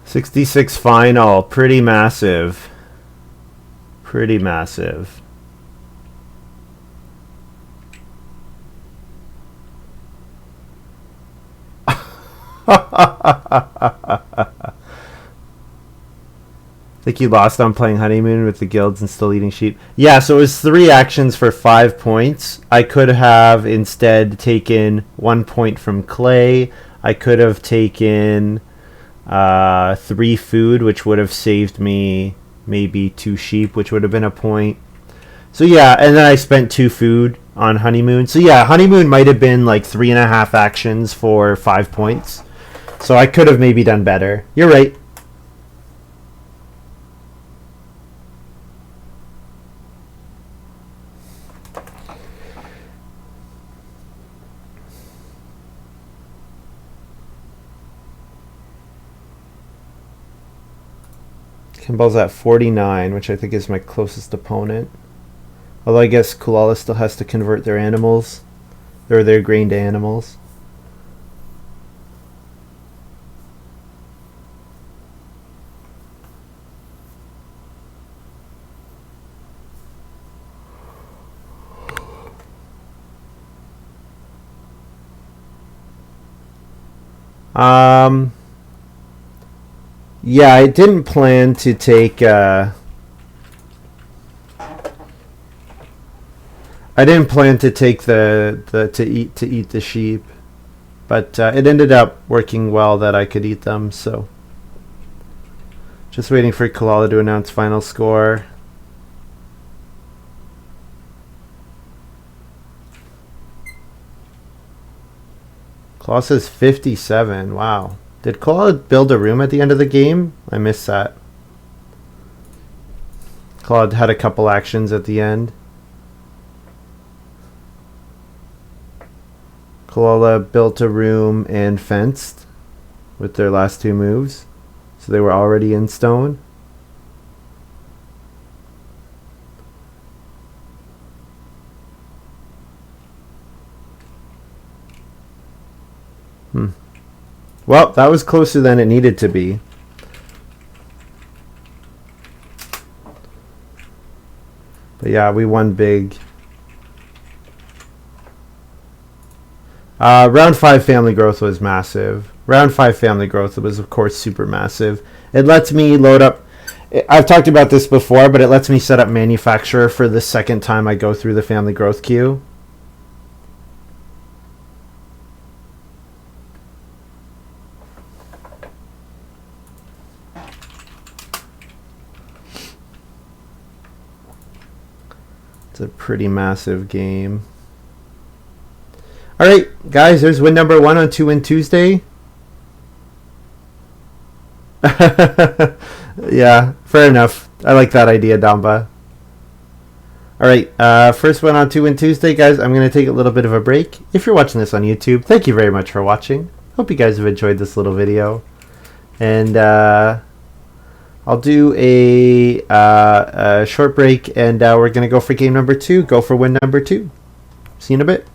$66 final, pretty massive. Pretty massive. think you lost on playing honeymoon with the guilds and still eating sheep. Yeah, so it was 3 actions for 5 points. I could have instead taken 1 point from clay. I could have taken 3 food, which would have saved me maybe 2 sheep, which would have been a point. So yeah, and then I spent 2 food on honeymoon. So yeah, honeymoon might have been like 3.5 actions for 5 points. So I could have maybe done better. You're right. Kimball's at 49, which I think is my closest opponent. Although I guess Coolala still has to convert their animals, or their grain to animals. Yeah, I didn't plan to take. I didn't plan to take to eat the sheep, but it ended up working well that I could eat them. So, just waiting for Coolala to announce final score. Claw says 57. Wow. Did Claw build a room at the end of the game? I missed that. Claw had a couple actions at the end. Coolala built a room and fenced with their last 2 moves. So they were already in stone. Well, that was closer than it needed to be. But yeah, we won big. Round 5 family growth was massive. Round 5 family growth was, of course, super massive. It lets me load up. I've talked about this before, but it lets me set up manufacturer for the second time I go through the family growth queue. It's a pretty massive game. Alright, guys, there's win number 1 on 2 Win Tuesday. Yeah, fair enough. I like that idea, Damba. Alright, first one on 2 Win Tuesday, guys. I'm going to take a little bit of a break. If you're watching this on YouTube, thank you very much for watching. Hope you guys have enjoyed this little video. And I'll do a short break, and we're going to go for game number 2. Go for win number 2. See you in a bit.